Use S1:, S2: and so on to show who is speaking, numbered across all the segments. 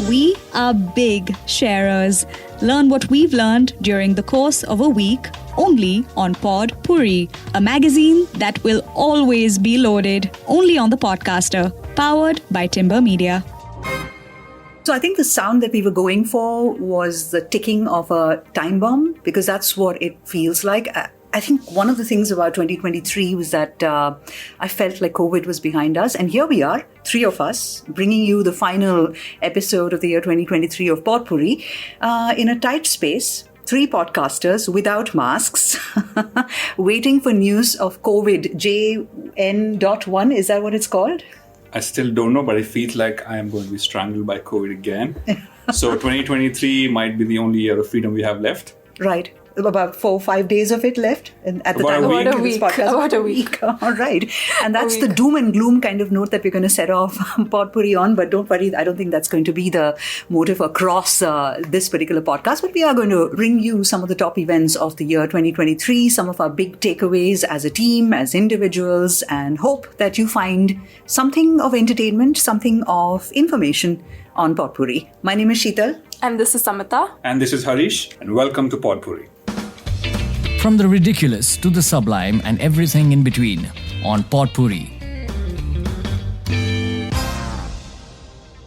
S1: We are big sharers. Learn what we've learned during the course of a week only on Pod Puri, a magazine that will always be loaded only on the Podcaster, powered by Timber Media.
S2: So I think the sound that we were going for was the ticking of a time bomb, because that's what it feels like. I think one of the things about 2023 was that I felt like COVID was behind us. And here we are, three of us, bringing you the final episode of the year 2023 of Potpourri in a tight space. Three podcasters without masks, waiting for news of COVID JN.1. Is that what it's called?
S3: I still don't know, but it feels like I am going to be strangled by COVID again. So 2023 might be the only year of freedom we have left.
S2: Right. About 4 or 5 days of it left at the time of this podcast.
S4: About a week.
S2: All right. And that's the doom and gloom kind of note that we're going to set off Potpourri on. But don't worry, I don't think that's going to be the motive across this particular podcast. But we are going to bring you some of the top events of the year 2023, some of our big takeaways as a team, as individuals, and hope that you find something of entertainment, something of information on Potpourri. My name is Sheetal.
S4: And this is Samita.
S3: And this is Harish. And welcome to Potpourri.
S5: From the ridiculous to the sublime and everything in between on Potpourri.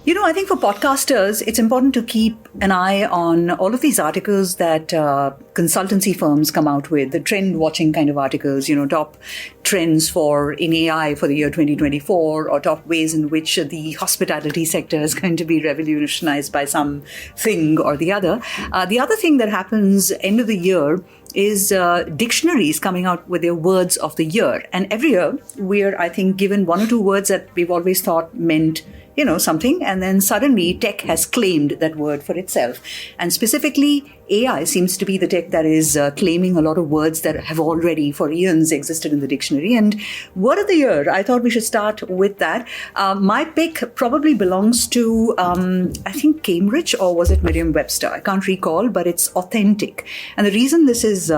S2: You know, I think for podcasters, it's important to keep an eye on all of these articles that consultancy firms come out with, the trend watching kind of articles, you know, top trends in AI for the year 2024, or top ways in which the hospitality sector is going to be revolutionized by something or the other. The other thing that happens end of the year is dictionaries coming out with their words of the year. And every year, we're, I think, given one or two words that we've always thought meant something, and then suddenly tech has claimed that word for itself. And specifically, AI seems to be the tech that is claiming a lot of words that have already for eons existed in the dictionary. And word of the year, I thought we should start with that. My pick probably belongs to, I think, Cambridge, or was it Merriam-Webster? I can't recall, but it's authentic. And the reason this is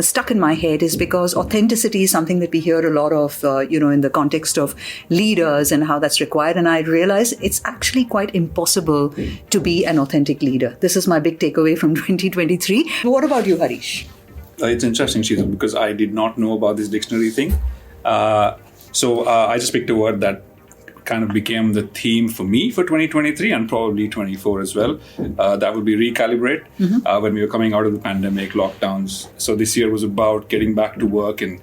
S2: stuck in my head is because authenticity is something that we hear a lot of, in the context of leaders and how that's required. And I realized it's actually quite impossible to be an authentic leader. This is my big takeaway from 2023. What about you, Harish?
S3: It's interesting, Sheetal, because I did not know about this dictionary thing. So I just picked a word that kind of became the theme for me for 2023 and probably 24 as well. That would be recalibrate. When we were coming out of the pandemic, lockdowns. So this year was about getting back to work and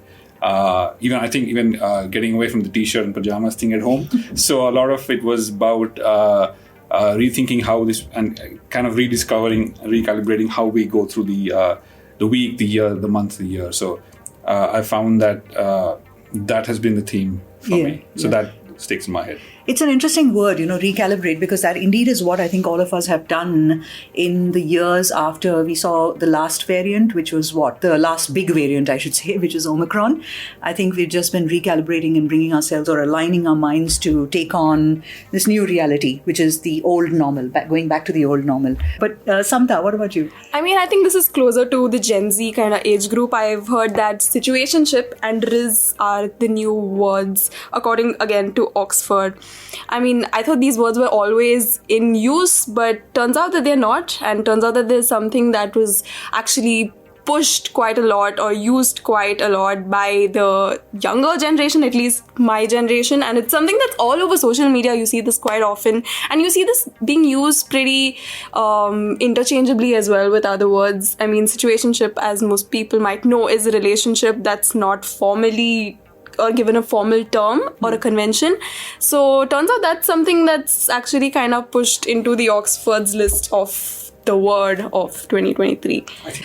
S3: even getting away from the t-shirt and pajamas thing at home. So a lot of it was about rethinking how this, and kind of rediscovering, recalibrating how we go through the week, the year, the month, the year. So I found that that has been the theme for me. So that sticks in my head.
S2: It's an interesting word, recalibrate, because that indeed is what I think all of us have done in the years after we saw the last variant, which was the last big variant, I should say, which is Omicron. I think we've just been recalibrating and bringing ourselves or aligning our minds to take on this new reality, which is the old normal, going back to the old normal. But Samta, what about you?
S4: I mean, I think this is closer to the Gen Z kind of age group. I've heard that situationship and Riz are the new words, according again to Oxford. I mean, I thought these words were always in use, but turns out that they're not. And turns out that there's something that was actually pushed quite a lot or used quite a lot by the younger generation, at least my generation. And it's something that's all over social media. You see this quite often. And you see this being used pretty interchangeably as well with other words. I mean, situationship, as most people might know, is a relationship that's not formally or given a formal term or a convention. So turns out that's something that's actually kind of pushed into the Oxford's list of the word of 2023.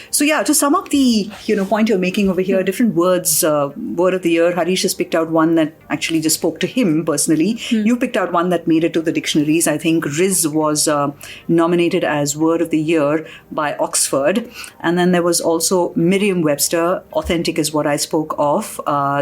S2: So to sum up the point you're making over here, different words, word of the year. Harish has picked out one that actually just spoke to him personally. You picked out one that made it to the dictionaries. I think Riz was nominated as word of the year by Oxford. And then there was also Merriam-Webster. Authentic is what I spoke of.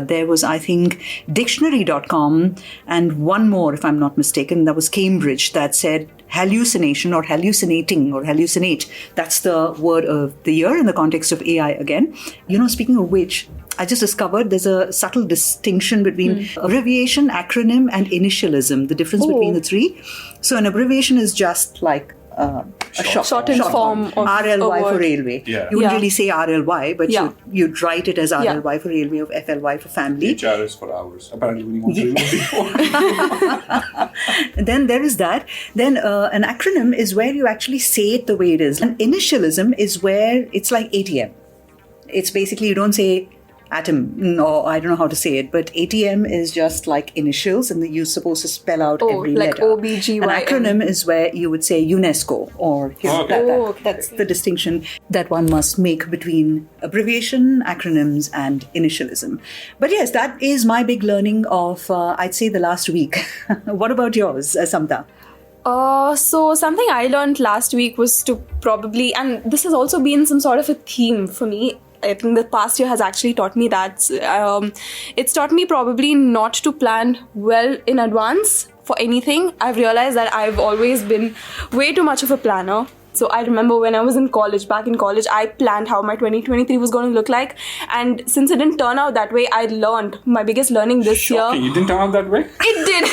S2: There was, I think, dictionary.com, and one more, if I'm not mistaken, that was Cambridge, that said hallucination or hallucinating or hallucinate. That's the word of the year in the context of AI again. Speaking of which, I just discovered there's a subtle distinction between abbreviation, acronym, and initialism, the difference between the three. So an abbreviation is just like a
S4: shortened form of
S2: RLY
S4: a
S2: for
S4: word.
S2: railway.
S3: Yeah.
S2: You wouldn't really say RLY, but
S4: Yeah.
S2: you'd write it as RLY for railway or FLY for family.
S3: HR is for hours. Apparently, we want to remove before.
S2: Then there is that. Then an acronym is where you actually say it the way it is. An initialism is where it's like ATM. It's basically, you don't say atom, no, I don't know how to say it, but ATM is just like initials and you're supposed to spell out every
S4: like
S2: letter.
S4: OBGYN.
S2: An acronym is where you would say UNESCO or that's the distinction that one must make between abbreviation, acronyms and initialism. But yes, that is my big learning of, I'd say, the last week. What about yours, Samta?
S4: So something I learned last week was to probably, and this has also been some sort of a theme for me. I think the past year has actually taught me that. It's taught me probably not to plan well in advance for anything. I've realized that I've always been way too much of a planner. So I remember when I was back in college, I planned how my 2023 was going to look like. And since it didn't turn out that way, I learned my biggest learning this
S3: Shocking.
S4: year.
S3: You didn't turn out that way?
S4: It did.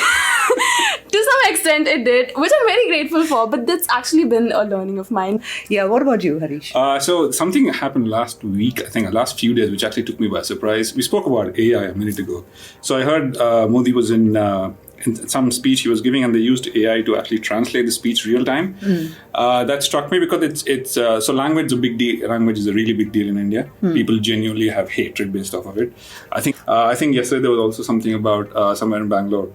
S4: To some extent, it did, which I'm very grateful for. But that's actually been a learning of mine.
S2: Yeah, what about you, Harish?
S3: So something happened last week, I think, the last few days, which actually took me by surprise. We spoke about AI a minute ago. So I heard Modi was in some speech he was giving, and they used AI to actually translate the speech real time. That struck me because it's so language is a big deal. Language is a really big deal in India. People genuinely have hatred based off of it. I think yesterday there was also something about somewhere in Bangalore.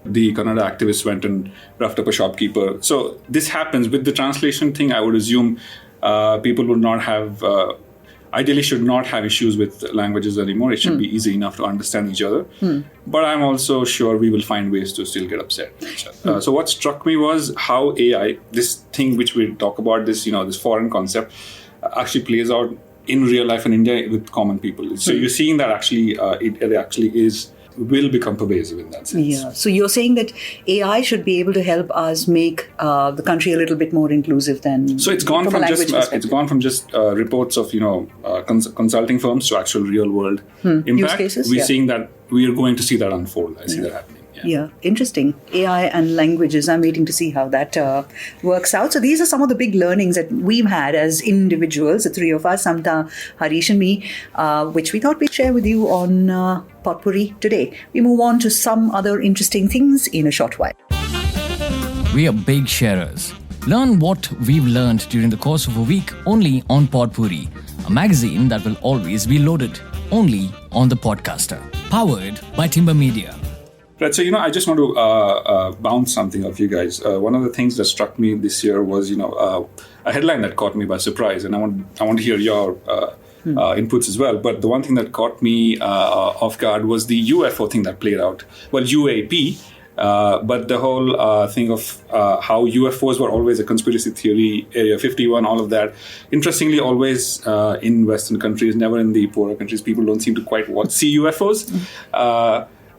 S3: The Kannada activists went and roughed up a shopkeeper. So this happens with the translation thing. I would assume people would not have, ideally should not have issues with languages anymore. It should be easy enough to understand each other. But I'm also sure we will find ways to still get upset. So what struck me was how AI, this thing which we talk about, this foreign concept, actually plays out in real life in India with common people. So you're seeing that actually it actually will become pervasive in that sense.
S2: Yeah. So you're saying that AI should be able to help us make the country a little bit more inclusive than. So
S3: it's gone from just reports of consulting firms to actual real world impact.
S2: Use cases.
S3: We're seeing that we are going to see that unfold. I see that happening.
S2: Yeah, interesting. AI and languages. I'm waiting to see how that works out. So these are some of the big learnings that we've had as individuals, the three of us, Samta, Harish and me, which we thought we'd share with you on Potpourri today. We move on to some other interesting things in a short while.
S5: We are big sharers. Learn what we've learned during the course of a week only on Potpourri, a magazine that will always be loaded, only on the Podcaster, powered by Timber Media.
S3: Right, so I just want to bounce something off you guys. One of the things that struck me this year was a headline that caught me by surprise, and I want to hear your inputs as well. But the one thing that caught me off guard was the UFO thing that played out. Well, UAP, but the whole thing of how UFOs were always a conspiracy theory, Area 51, all of that. Interestingly, always in Western countries, never in the poorer countries, people don't seem to quite see UFOs.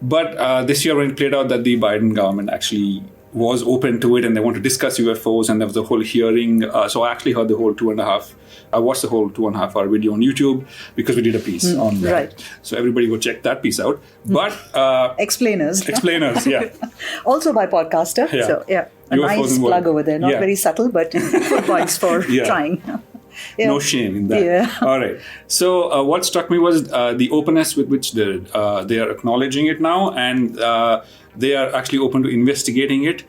S3: But this year when it played out that the Biden government actually was open to it and they want to discuss UFOs, and there was a whole hearing. So I actually heard I watched the whole 2.5 hour video on YouTube because we did a piece on that.
S2: Right.
S3: So everybody go check that piece out. But
S2: Explainers,
S3: yeah.
S2: Also by Podcaster.
S3: Yeah.
S2: So a
S3: UFOs
S2: nice plug over there. Not very subtle, but good points for trying. Yeah.
S3: No shame in that.
S2: Yeah.
S3: All right. So what struck me was the openness with which they are acknowledging it now, and they are actually open to investigating it.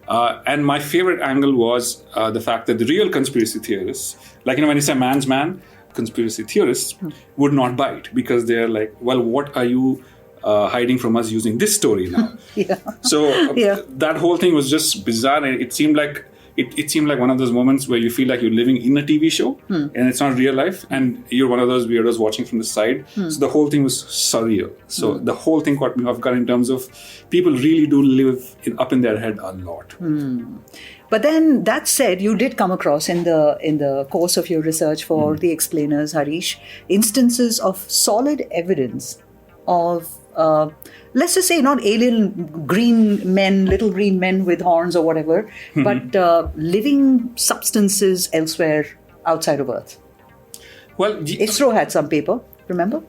S3: And my favorite angle was the fact that the real conspiracy theorists, like when you say man's man, conspiracy theorists would not bite because they're like, well, what are you hiding from us using this story now? So that whole thing was just bizarre. And it seemed like one of those moments where you feel like you're living in a TV show and it's not real life, and you're one of those weirdos watching from the side. So the whole thing was surreal. So the whole thing caught me off guard in terms of people really do live up in their head a lot.
S2: But then that said, you did come across in the course of your research for the explainers, Harish, instances of solid evidence of let's just say not alien green men, little green men with horns or whatever, but living substances elsewhere outside of Earth.
S3: Well,
S2: ISRO had some paper, remember?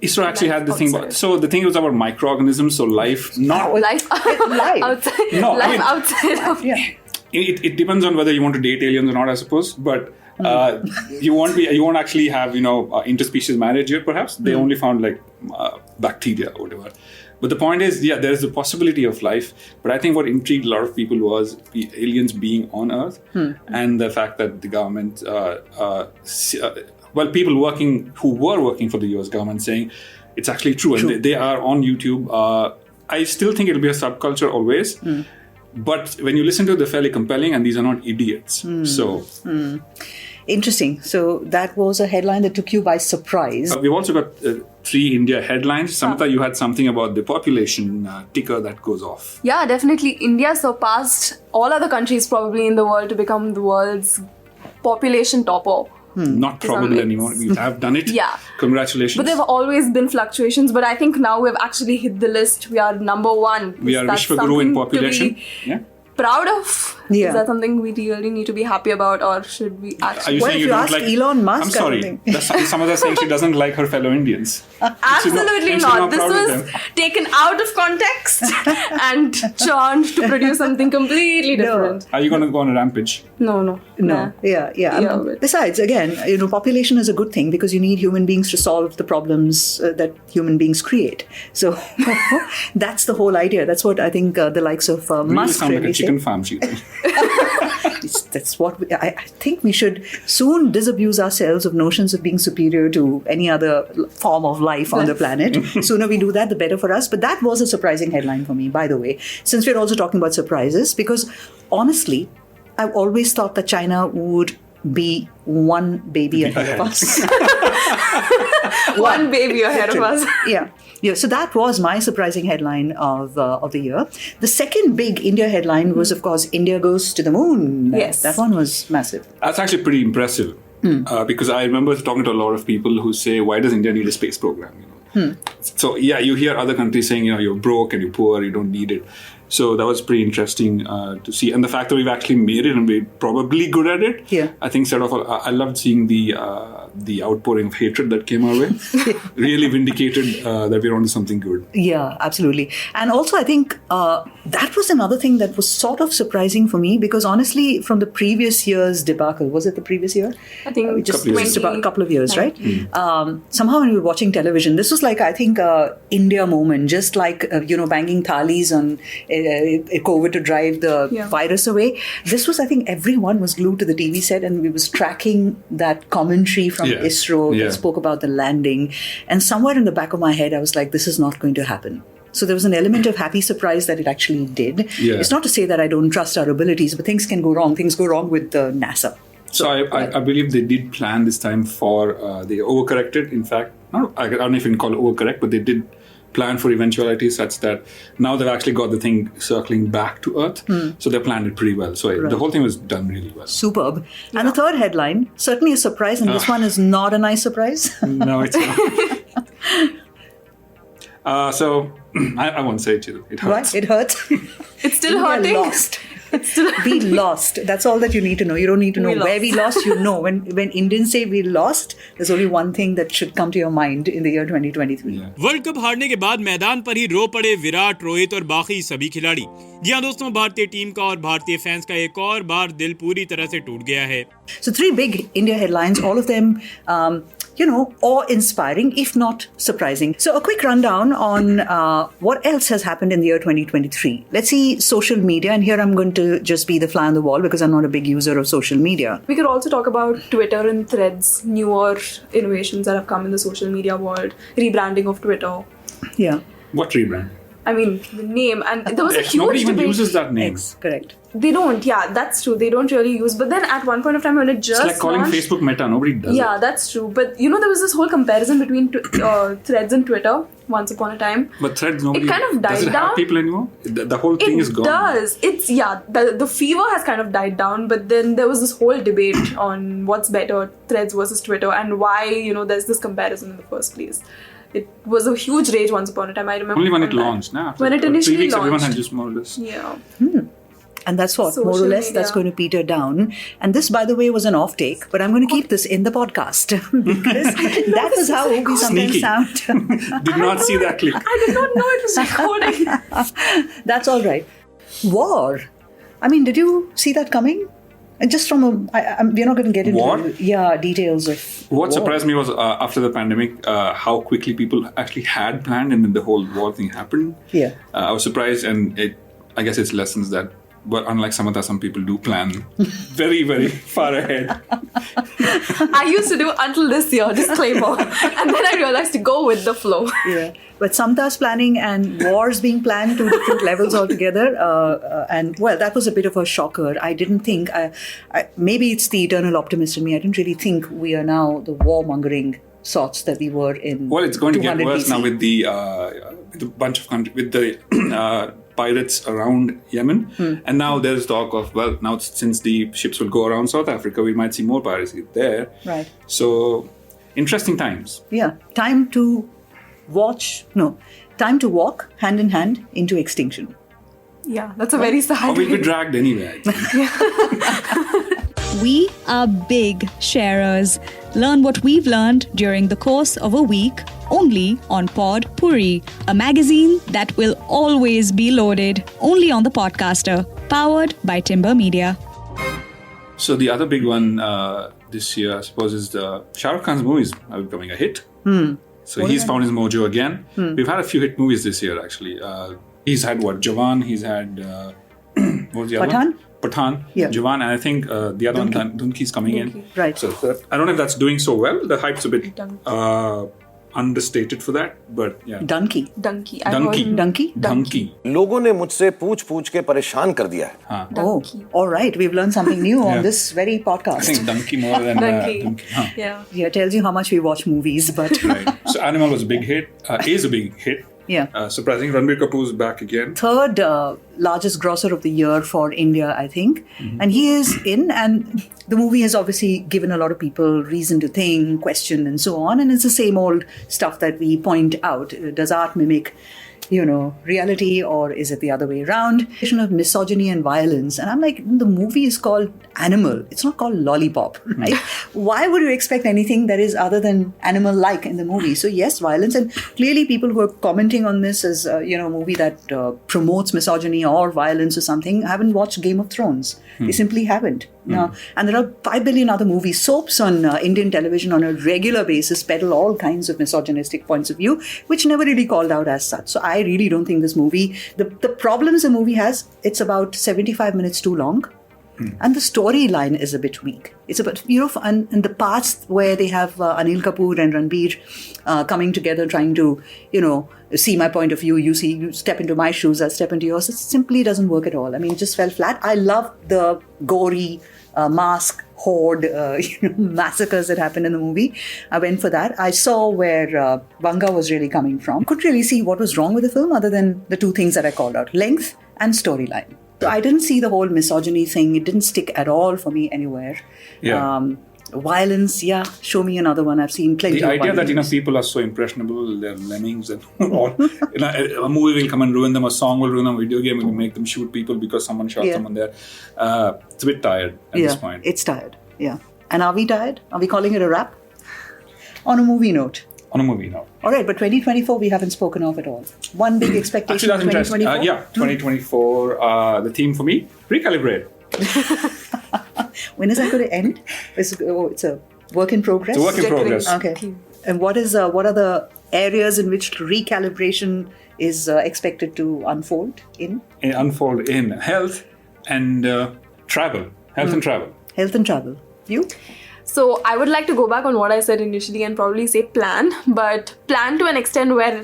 S3: ISRO actually had the thing about, so the thing was about microorganisms, so life, not
S4: Life outside.
S3: No, I
S4: life
S3: mean-
S4: outside of.
S2: Yeah.
S3: it depends on whether you want to date aliens or not, I suppose. But you won't actually have interspecies marriage here. Perhaps they only found like bacteria or whatever. But the point is, there is the possibility of life. But I think what intrigued a lot of people was the aliens being on Earth, and the fact that the government, people who were working for the US government saying it's actually true. And they are on YouTube. I still think it'll be a subculture always. But when you listen to it, they're fairly compelling, and these are not idiots. So
S2: Interesting. So that was a headline that took you by surprise.
S3: we've also got 3 India headlines. Samantha, you had something about the population ticker that goes off.
S4: Yeah, definitely. India surpassed all other countries probably in the world to become the world's population topper.
S3: Not probably anymore. We have done it.
S4: Yeah.
S3: Congratulations.
S4: But there have always been fluctuations. But I think now we've actually hit the list. We are number 1.
S3: We are
S4: That's
S3: Vishwaguru in
S4: something to
S3: population.
S4: be
S3: Yeah.
S4: proud of.
S2: Yeah.
S4: Is that something we really need to be happy about, or should we
S3: Are
S4: actually?
S3: you
S2: Well,
S3: saying
S2: if
S3: you
S2: you
S3: don't
S2: ask
S3: like
S2: Elon Musk,
S3: I'm
S2: I
S3: sorry.
S2: don't think.
S3: Some of us saying she doesn't like her fellow Indians.
S4: Absolutely
S3: She's
S4: not. This
S3: proud of
S4: was
S3: them.
S4: taken out of context and churned to produce something completely different.
S3: Are you going to go on a rampage?
S4: No.
S2: No.
S4: Nah.
S2: Yeah.
S4: Yeah, but-
S2: Besides, again, population is a good thing because you need human beings to solve the problems that human beings create. So that's the whole idea. That's what I think the likes of
S3: Really
S2: Musk
S3: sound like
S2: really
S3: a chicken
S2: say.
S3: farm, Sheila.
S2: That's what I think we should soon disabuse ourselves of notions of being superior to any other form of life on the planet. Sooner we do that, the better for us. But that was a surprising headline for me, by the way, since we're also talking about surprises, because honestly, I've always thought that China would be one baby ahead of us.
S4: One baby ahead of us.
S2: Yeah. So that was my surprising headline of the year. The second big India headline was, of course, India goes to the moon.
S4: Yes.
S2: That one was massive.
S3: That's actually pretty impressive. Because I remember talking to a lot of people who say, why does India need a space program? So, you hear other countries saying, you're broke and you're poor, you don't need it. So that was pretty interesting to see. And the fact that we've actually made it and we're probably good at it, I think set off. I loved seeing the outpouring of hatred that came our way. Really vindicated that we're onto something good.
S2: Yeah, absolutely. And also, I think that was another thing that was sort of surprising for me because honestly, from the previous year's debacle, was it the previous year?
S4: I think
S2: Just
S3: Couple
S2: about a couple of years, right? Somehow when we were watching television, this was like, I think, India moment, just like, banging thalis on COVID to drive the virus away. This was, I think, everyone was glued to the TV set and we was tracking that commentary from ISRO that spoke about the landing. And somewhere in the back of my head, I was like, this is not going to happen. So there was an element of happy surprise that it actually did.
S3: Yeah.
S2: It's not to say that I don't trust our abilities, but things can go wrong. Things go wrong with NASA.
S3: So I believe they did plan this time for, they overcorrected. In fact, I don't know if you can call it overcorrect, but they did plan for eventualities such that now they've actually got the thing circling back to Earth. So they planned it pretty well. So the whole thing was done really well.
S2: Superb. And the third headline, certainly a surprise, and this one is not a nice surprise.
S3: No, it's not. So I won't say it to you. It hurts.
S2: Right? It hurts.
S4: it's still
S2: We are
S4: hurting.
S2: lost. We lost. That's all that you need to know. You don't need to know where we lost. You know, when Indians say we lost, there's only one thing that should come to your mind in the year 2023.
S6: World cup हारने के बाद मैदान पर ही रो पड़े विराट, रोहित और बाकी सभी खिलाड़ी। जी हाँ दोस्तों, भारतीय टीम का और भारतीय फैंस का एक और बार दिल पूरी तरह से टूट गया है।
S2: So 3 big India headlines, all of them, awe-inspiring, if not surprising. So a quick rundown on what else has happened in the year 2023. Let's see social media, and here I'm going to just be the fly on the wall because I'm not a big user of social media.
S4: We could also talk about Twitter and Threads, newer innovations that have come in the social media world, rebranding of Twitter.
S2: Yeah.
S3: What rebrand?
S4: I mean, the name, and there was a huge
S3: Nobody even
S4: debate.
S3: uses that name.
S2: X, correct.
S4: They don't, that's true. They don't really use. But then at one point of time when it just
S3: It's like calling
S4: launched,
S3: Facebook Meta. Nobody does
S4: yeah,
S3: it.
S4: that's true. But there was this whole comparison between Threads and Twitter once upon a time.
S3: But Threads, nobody...
S4: It kind of died
S3: does it
S4: down.
S3: have people anymore? The whole thing is gone.
S4: It does. It's, the fever has kind of died down, but then there was this whole debate on what's better, Threads versus Twitter, and why, there's this comparison in the first place. It was a huge rage once upon a time. I remember.
S3: Only when it
S4: that.
S3: launched. Nah,
S4: When it
S3: 3
S4: initially
S3: weeks, everyone
S4: launched.
S3: had just more or less.
S4: Yeah.
S2: And that's what, more or
S4: Social
S2: less, that's
S4: media.
S2: going to peter down. And this, by the way, was an off take, but I'm going to keep this in the podcast because that was how we sometimes
S3: Sneaky.
S2: sound.
S3: Did not see that clip.
S4: I did not know it was recording.
S2: That's all right. War. I mean, did you see that coming? And just from we're not going to get into
S3: War?
S2: details of
S3: What
S2: war.
S3: surprised me was after the pandemic, how quickly people actually had planned, and then the whole war thing happened.
S2: Yeah.
S3: I was surprised, and I guess it's lessons that, but unlike Samantha, some people do plan very, very far ahead.
S4: I used to do until this year, disclaimer. And then I realized to go with the flow.
S2: Yeah. But Samta's planning and wars being planned to different levels altogether. And well, that was a bit of a shocker. I didn't think, maybe it's the eternal optimist in me. I didn't really think we are now the warmongering sorts that we were in.
S3: Well, it's going to get
S2: 200
S3: worse
S2: BC.
S3: now with the bunch of with the pirates around Yemen, and now there's talk of, well, now since the ships will go around South Africa, we might see more piracy there.
S2: Right.
S3: So, interesting times.
S2: Yeah. Time to walk hand in hand into extinction.
S4: Yeah, that's a very
S3: Or
S4: sad
S3: we'll be
S4: way.
S3: dragged anyway. I think.
S1: We are big sharers. Learn what we've learned during the course of a week only on Pod Puri, a magazine that will always be loaded only on the Podcaster, powered by Timber Media.
S3: So the other big one this year, I suppose, is the Shah Rukh Khan's movies are becoming a hit. So he's found his mojo again. We've had a few hit movies this year, actually. He's had Jawan. He's had what was the other one? Pathan,
S2: Yeah.
S3: Jawan, and I think the other one, Dunki's coming in.
S2: Right.
S3: So I don't know if that's doing so well. The hype's a bit understated for that, but yeah.
S2: Donkey.
S4: Donkey.
S2: Donkey?
S7: लोगों ने मुझसे पूछ के परेशान कर दिया है
S2: Oh, all right. We've learned something new on this very
S3: I
S2: podcast.
S3: think Dunki more than
S4: Donkey.
S3: Dunki. Huh.
S4: Yeah.
S2: Yeah, tells you how much we watch movies, but
S3: Right. So Animal was a big hit. Is a big hit.
S2: yeah.
S3: Surprising. Ranbir Kapoor's back again.
S2: Third largest grosser of the year for India, I think. And he is in, and the movie has obviously given a lot of people reason to think, question, and so on. And it's the same old stuff that we point out. Does art mimic, reality, or is it the other way around? Of misogyny and violence. And I'm like, the movie is called Animal. It's not called Lollipop, right? Why would you expect anything that is other than animal-like in the movie? So yes, violence. And clearly people who are commenting on this as, a movie that promotes misogyny or violence or something haven't watched Game of Thrones. They simply haven't. No. And there are 5 billion other movies. Soaps on Indian television on a regular basis peddle all kinds of misogynistic points of view, which never really called out as such. So I really don't think this movie, the problems the movie has, it's about 75 minutes too long. And the storyline is a bit weak. It's about, and the parts where they have Anil Kapoor and Ranbir coming together, trying to, see my point of view. You step into my shoes, I step into yours. It simply doesn't work at all. I mean, it just fell flat. I love the gory mask horde massacres that happened in the movie. I went for that. I saw where Vanga was really coming from. Couldn't really see what was wrong with the film other than the two things that I called out: length and storyline. So I didn't see the whole misogyny thing. It didn't stick at all for me anywhere.
S3: Yeah.
S2: Violence, yeah. Show me another one. I've seen plenty
S3: The
S2: of
S3: idea that
S2: violence.
S3: people are so impressionable, they're lemmings and all. A movie will come and ruin them, a song will ruin them, a video game will make them shoot people because someone shot
S2: Yeah.
S3: someone there. It's a bit tired at this point.
S2: It's tired. Yeah. And are we tired? Are we calling it a wrap? On a movie note.
S3: On a movie now.
S2: All right, but 2024 we haven't spoken of at all. One big expectation
S3: Actually, that's
S2: for
S3: interesting.
S2: 2024?
S3: 2024, the theme for me, recalibrate.
S2: When is that going to end? It's a work in progress?
S3: It's a work in progress.
S2: Okay. And what are the areas in which recalibration is expected to unfold in?
S3: Unfold in health and travel. Health and travel.
S2: Health and travel. You?
S4: So I would like to go back on what I said initially and probably say plan, but plan to an extent where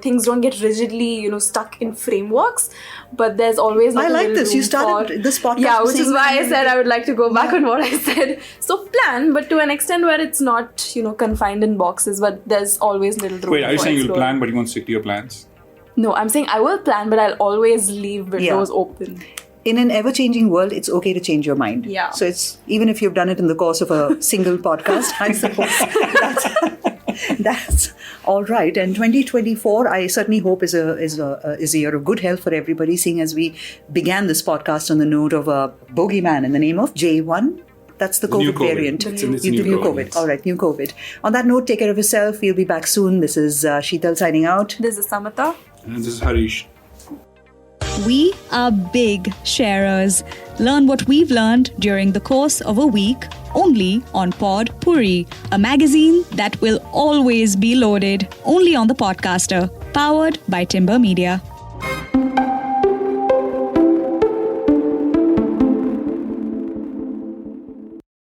S4: things don't get rigidly, stuck in frameworks. But there's always
S2: I like
S4: little
S2: this. You
S4: room
S2: started this podcast
S4: yeah, which
S2: saying
S4: is why I
S2: that-
S4: said I would like to go back on what I said. So plan, but to an extent where it's not, confined in boxes, but there's always little room.
S3: Wait, are you
S4: for
S3: saying you'll
S4: exploring.
S3: plan but you won't stick to your plans?
S4: No, I'm saying I will plan, but I'll always leave windows open.
S2: In an ever-changing world, it's okay to change your mind.
S4: Yeah.
S2: So it's even if you've done it in the course of a single podcast, I suppose That's all right. And 2024, I certainly hope is a year of good health for everybody, seeing as we began this podcast on the note of a bogeyman in the name of J1. That's the COVID variant.
S3: It's
S2: the new COVID. All right, new COVID. On that note, take care of yourself. We'll be back soon. This is Sheetal signing out.
S4: This is Samata.
S3: And this is Harish.
S1: We are big sharers. Learn what we've learned during the course of a week only on Pod Puri, a magazine that will always be loaded only on the Podcaster, powered by Timber Media.